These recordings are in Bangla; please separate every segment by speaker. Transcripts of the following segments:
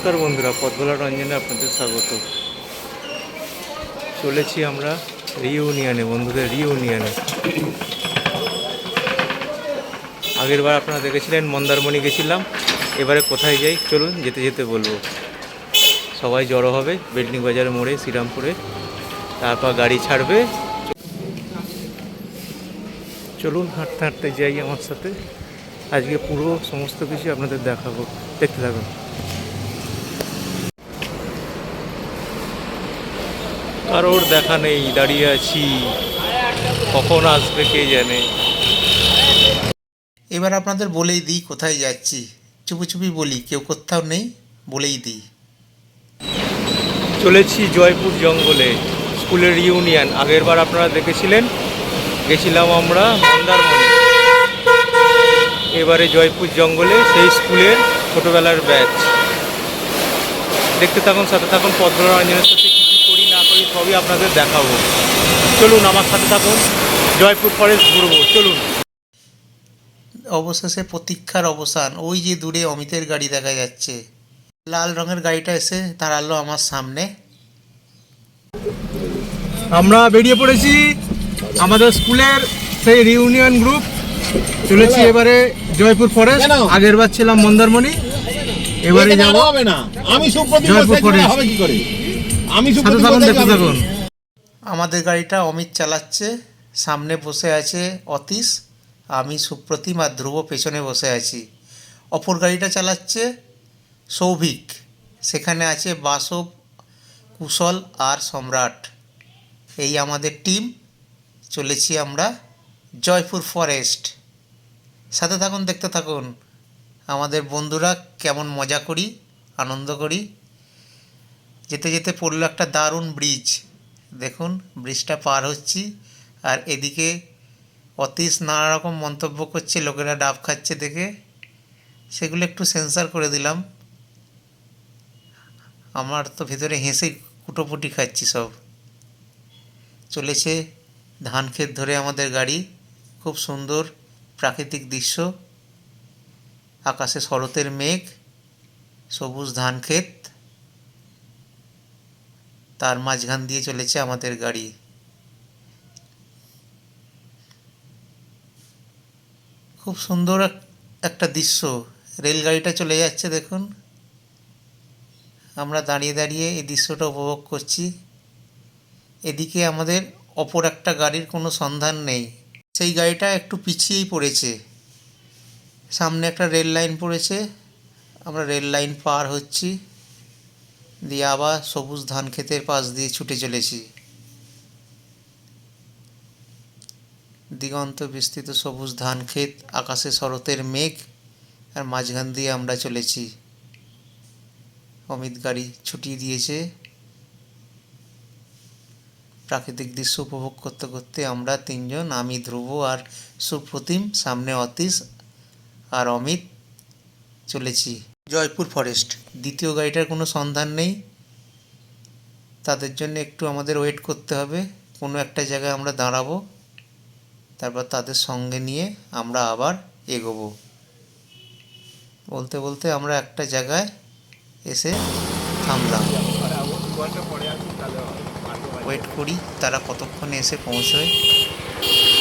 Speaker 1: নমস্কার বন্ধুরা, পথভোলা রঞ্জনে আপনাদের স্বাগত। চলেছি আমরা রিইউনিয়নে, বন্ধুদের রিইউনিয়নে। আগের বার আপনারা দেখেছিলেন মন্দারমণি গেছিলাম, এবারে কোথায় যাই চলুন যেতে যেতে বলবো। সবাই জড়ো হবে বিল্ডিং বাজারের মোড়ে শ্রীরামপুরে, তারপর গাড়ি ছাড়বে। চলুন হাঁটতে হাঁটতে যাই আমার সাথে। আজকে পুরো সমস্ত কিছু আপনাদের দেখাবো, দেখতে থাকুন। কারোর দেখা নেই, দাঁড়িয়ে আছি, কখন আসবে কে জানে।
Speaker 2: এবার আপনাদের বলেই দিই কোথায় যাচ্ছি। চুপি চুপি বলি, কেউ কোথাও নেই, বলেই দিই।
Speaker 1: চলেছি জয়পুর জঙ্গলে, স্কুলের রিউনিয়ন। আগের বার আপনারা দেখেছিলেন, গেছিলাম আমরা মন্দারমণি। এবারে জয়পুর জঙ্গলে, সেই স্কুলের ছোটোবেলার ব্যাচ। দেখতে থাকুন, সাথে থাকুন। পথভোলা রঞ্জনের সাথে কী কী করি না করি সবই আপনাদের দেখাবো। চলুন আমার সাথে থাকুন, জয়পুর ফরেস্ট ঘুরবো, চলুন।
Speaker 2: অবশেষে প্রতীক্ষার অবসান। ওই যে দূরে অমিতের গাড়ি দেখা যাচ্ছে, লাল রঙের গাড়িটা এসে দাঁড়ালো আমার সামনে।
Speaker 1: আমরা বেরিয়ে পড়েছি আমাদের স্কুলের সেই রিউনিয়ন গ্রুপ। চলেছি এবারে জয়পুর ফরেস্ট। আগের বার ছিলাম মন্দারমণি, এবারে যাব জয়পুর ফরেস্ট। সাথে থাকুন, দেখতে থাকুন।
Speaker 2: আমাদের গাড়িটা অমিত চালাচ্ছে, সামনে বসে আছে অতীশ, আমি সুপ্রতিম আর ধ্রুব পেছনে বসে আছি। অপর গাড়িটা চালাচ্ছে সৌভিক, সেখানে আছে বাসব, কুশল আর সম্রাট। এই আমাদের টিম। চলেছি আমরা জয়পুর ফরেস্ট। সাথে থাকুন, দেখতে থাকুন। আমাদের বন্ধুরা কেমন মজা করি, আনন্দ করি। যেতে যেতে পড়লো একটা দারুণ ব্রিজ। দেখুন ব্রিজটা পার হচ্ছি, আর এদিকে অতীশ নানা রকম মন্তব্য করছে, লোকেরা ডাব খাচ্ছে দেখে। সেগুলো একটু সেন্সার করে দিলাম। আমার তো ভেতরে হেসে কুটোপুটি খাচ্ছি সব। চলেছে ধান ক্ষেত ধরে আমাদের গাড়ি। খুব সুন্দর প্রাকৃতিক দৃশ্য, আকাশে শরতের মেঘ, সবুজ ধান ক্ষেত, তার মাঝখান দিয়ে চলেছে আমাদের গাড়ি। খুব সুন্দর একটা দৃশ্য। রেলগাড়িটা চলে যাচ্ছে দেখুন, আমরা দাঁড়িয়ে দাঁড়িয়ে এই দৃশ্যটা উপভোগ করছি। এদিকে আমাদের অপর একটা গাড়ির কোনো সন্ধান নেই, সেই গাড়িটা একটু পিছিয়েই পড়েছে। সামনে একটা রেল লাইন পড়েছে, আমরা রেল লাইন পার হচ্ছি, দিয়ে আবার সবুজ ধান ক্ষেতের পাশ দিয়ে ছুটে চলেছি। দিগন্ত বিস্তৃত সবুজ ধান ক্ষেত, আকাশে শরতের মেঘ, আর মাঝখান দিয়ে আমরা চলেছি। অমিত গাড়ি ছুটিয়ে দিয়েছে। প্রাকৃতিক দৃশ্য উপভোগ করতে করতে আমরা তিনজন, আমি, ধ্রুব আর সুপ্রতিম, সামনে অতীশ আর অমিত, চলেছি জয়পুর ফরেস্ট। দ্বিতীয় গাড়িটার কোনো সন্ধান নেই, তাদের জন্য একটু আমাদের ওয়েট করতে হবে। কোনো একটা জায়গায় আমরা দাঁড়াবো, তারপর তাদের সঙ্গে নিয়ে আমরা আবার এগোবো। বলতে বলতে আমরা একটা জায়গায় এসে থামলাম। ওয়েট করি তারা কতক্ষণে এসে পৌঁছয়।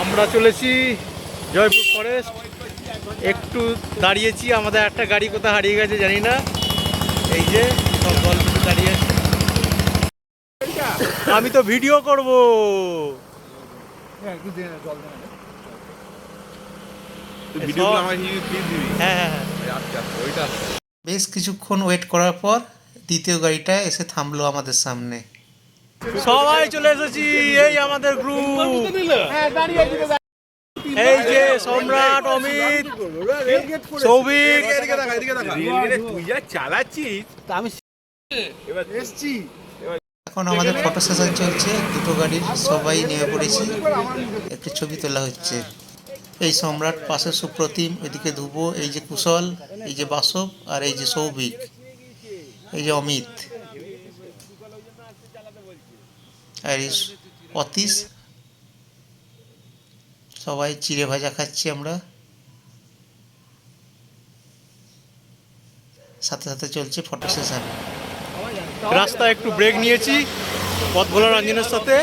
Speaker 1: আমরা চলেছি জয়পুর ফরেস্ট। একটু দাঁড়িয়েছি, আমাদের একটা গাড়ি কোথায় হারিয়ে গেছে জানি না। এই যে সব গল্প দাঁড়িয়ে আছে, আমি তো ভিডিও করব। হ্যাঁ হ্যাঁ হ্যাঁ।
Speaker 2: বেশ কিছুক্ষণ ওয়েট করার পর দ্বিতীয় গাড়িটা এসে থামলো আমাদের সামনে।
Speaker 1: সবাই চলে এসেছি, এই আমাদের গ্রুপ। এই যে সম্রাট, অমিত, সৌভিক।
Speaker 2: এখন আমাদের ফটো সেশন চলছে, দুটো গাড়ির সবাই নেমে পড়েছি, একটু ছবি তোলা হচ্ছে। এই সম্রাট, পাশে সুপ্রতিম, এদিকে ধ্রুব, এই যে কুশল, এই যে বাসব, আর এই যে সৌভিক, এই যে অমিত, আর এই অতীশ। সবাই চিড়ে ভাজা খাচ্ছি আমরা। সাথে সাথে চলছে ফটো সেশন।
Speaker 1: রাস্তা একটু ব্রেক নিয়েছি পথ ভোলা রঞ্জনের সাথে।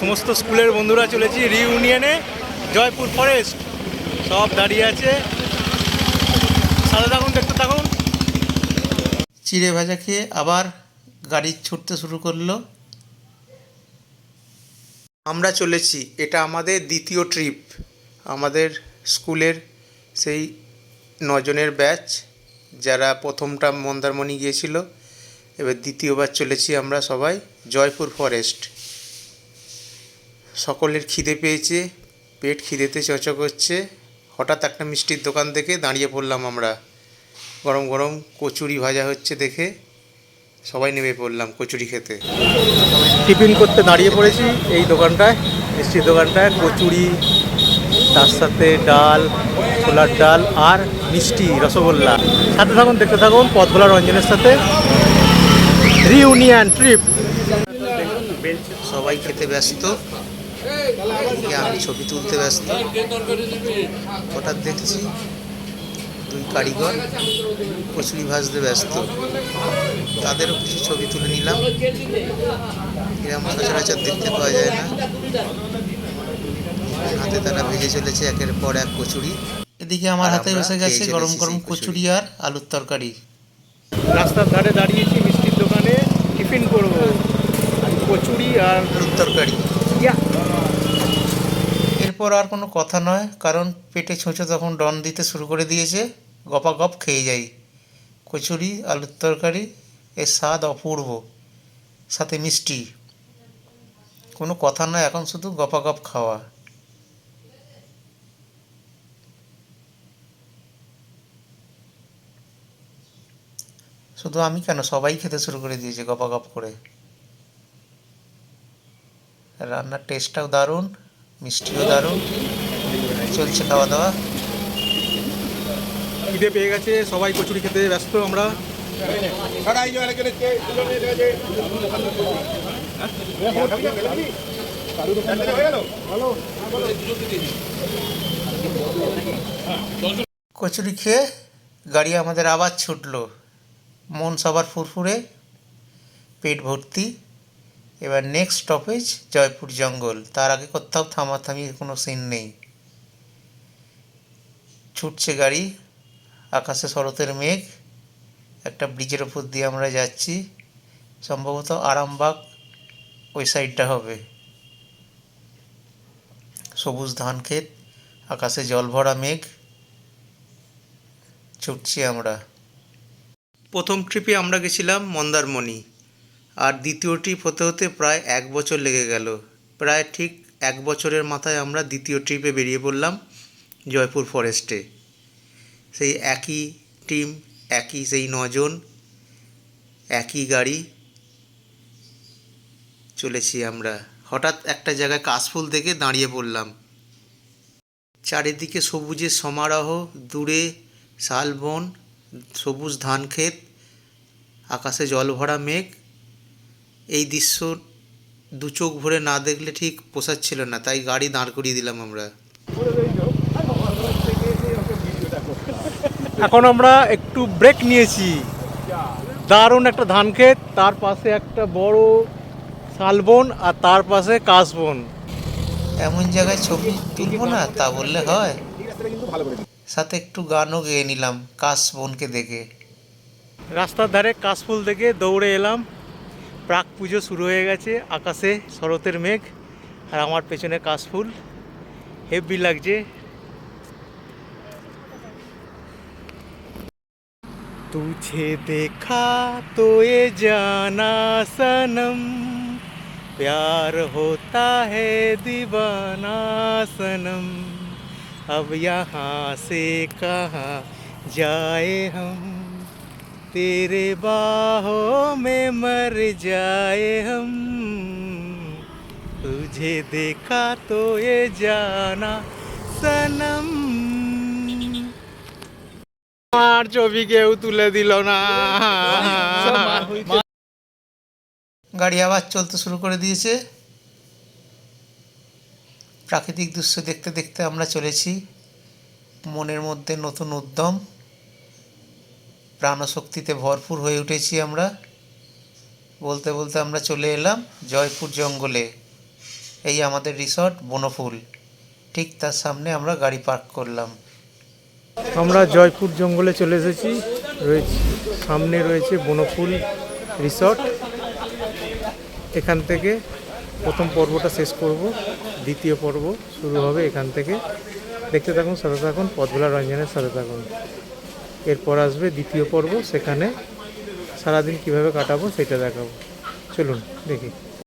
Speaker 1: সমস্ত স্কুলের বন্ধুরা চলেছি রিইউনিয়নে, জয়পুর ফরেস্ট। সব দাঁড়িয়ে আছে, সাথে থাকুন, দেখতে থাকুন।
Speaker 2: চিড়ে ভাজা খেয়ে আবার গাড়ি ছুটতে শুরু করলো। আমরা চলেছি, এটা আমাদের দ্বিতীয় ট্রিপ। আমাদের স্কুলের সেই 9 জনের ব্যাচ, যারা প্রথমটা মন্দারমণি গিয়েছিল, এবার দ্বিতীয়বার চলেছি আমরা সবাই জয়পুর ফরেস্ট। সকলের খিদে পেয়েছে, পেট খিদেতে চচো করছে। হঠাৎ একটা মিষ্টির দোকান থেকে দাঁড়িয়ে পড়লাম আমরা। গরম গরম কচুরি ভাজা হচ্ছে দেখে সবাই নেমে পড়লাম কচুরি খেতে।
Speaker 1: টিফিন করতে দাঁড়িয়ে পড়েছি এই দোকানটায়, মিষ্টির দোকানটায়। কচুরি, তার সাথে ডাল, ছোলার ডাল আর মিষ্টি, রসগোল্লা। সাথে থাকুন, দেখতে থাকুন পথ ভোলা রঞ্জনের সাথে রিইউনিয়ন ট্রিপ।
Speaker 2: সবাই খেতে ব্যস্ত, এদিকে আমি ছবি তুলতে ব্যস্ত। হঠাৎ দেখছি 2 কারিগর কচুরি ভাজতে ব্যস্ত, তাদেরও কিছু ছবি তুলে নিলাম। এরকম সচরাচর দেখতে পাওয়া যায় না। হাতে তারা ভেজে চলেছে একের পর এক কচুরি। এদিকে আমার হাতে বসে গেছে গরম গরম কচুরি আর আলুর তরকারি।
Speaker 1: রাস্তার ধারে দাঁড়িয়েছি মিষ্টির দোকানে, টিফিন করব, কচুরি আর
Speaker 2: আলুর তরকারি।
Speaker 1: ইয়া।
Speaker 2: এরপর আর কোনো কথা নয়, কারণ পেটে ছুঁচো তখন ডন দিতে শুরু করে দিয়েছে। গপাগপ খেয়ে যাই। কচুরি, আলুর তরকারি, এর স্বাদ অপূর্ব, সাথে মিষ্টি। কোনো কথা নয়, এখন শুধু গপাগপ খাওয়া। শুধু আমি কেন, সবাই খেতে শুরু করে দিয়েছে গপাগপ করে। রান্নার টেস্টটাও দারুণ, মিষ্টিও দারুণ, চলছে খাওয়া দাওয়া।
Speaker 1: খিদে পেয়ে গেছে, সবাই কচুরি খেতে ব্যস্ত আমরা।
Speaker 2: কচুরি খেয়ে গাড়ি আমাদের আবার ছুটলো। মন সবার ফুরফুরে, পেট ভর্তি। এবার নেক্সট স্টপেজ জয়পুর জঙ্গল। তার আগে কোথাও থামাথামি কোনো সিন নেই। ছুটছে গাড়ি, আকাশে শরতের মেঘ। একটা ব্রিজের ওপর দিয়ে আমরা যাচ্ছি, সম্ভবত আরামবাগ ওই সাইডটা হবে। সবুজ ধান ক্ষেত, আকাশে জল ভরা মেঘ, ছুটছি আমরা। প্রথম ট্রিপে আমরা গেছিলাম মন্দারমণি, আর দ্বিতীয় ট্রিপ হতে হতে প্রায় 1 বছর লেগে গেল। প্রায় ঠিক 1 বছরের মাথায় আমরা দ্বিতীয় ট্রিপে বেরিয়ে পড়লাম জয়পুর ফরেস্টে। সেই একই টিম, একই সেই 9 জন, একই গাড়ি চলেছি আমরা। হঠাৎ একটা জায়গায় কাশফুল দেখে দাঁড়িয়ে পড়লাম। চারিদিকে সবুজের সমারোহ, দূরে শালবন, সবুজ ধান ক্ষেত, আকাশে জল ভরা মেঘ। এই দৃশ্য 2 চোখ ভরে না দেখলে ঠিক পোষাচ্ছিল না, তাই গাড়ি দাঁড় করিয়ে দিলাম আমরা।
Speaker 1: এখন আমরা একটু ব্রেক নিয়েছি। দারুণ একটা ধান ক্ষেত, তার পাশে একটা বড় শালবন, আর তার পাশে কাশবন।
Speaker 2: এমন জায়গায় ছবি তুলবো না তা বললে হয়? সাথে একটু গানও গেয়ে নিলাম কাশবনকে দেখে।
Speaker 1: রাস্তার ধারে কাশফুল দেখে দৌড়ে এলাম। প্রাক পুজো শুরু হয়ে গেছে, আকাশে শরতের মেঘ আর আমার পেছনে কাশফুল। হেভি লাগছে। तुझे देखा तो ये जाना सनम, प्यार होता है दीवाना सनम, अब यहाँ से कहाँ जाए हम, तेरे बाहों में मर जाए हम, तुझे देखा तो ये जाना सनम। আর ছবি কেউ তুলে দিল না।
Speaker 2: গাড়ি আবার চলতে শুরু করে দিয়েছে। প্রাকৃতিক দৃশ্য দেখতে দেখতে আমরা চলেছি। মনের মধ্যে নতুন উদ্যম, প্রাণশক্তিতে ভরপুর হয়ে উঠেছি আমরা। বলতে বলতে আমরা চলে এলাম জয়পুর জঙ্গলে। এই আমাদের রিসর্ট বনফুল, ঠিক তার সামনে আমরা গাড়ি পার্ক করলাম।
Speaker 1: আমরা জয়পুর জঙ্গলে চলে এসেছি। সামনে রয়েছে বনফুল রিসর্ট। এখান থেকে প্রথম পর্বটা শেষ করব, দ্বিতীয় পর্ব শুরু হবে এখান থেকে। দেখতে থাকুন, সাথে থাকুন, পথভোলা রঞ্জনের সাথে থাকুন। এরপর আসবে দ্বিতীয় পর্ব, সেখানে সারাদিন কিভাবে কাটাবো সেটা দেখাবো। চলুন দেখি।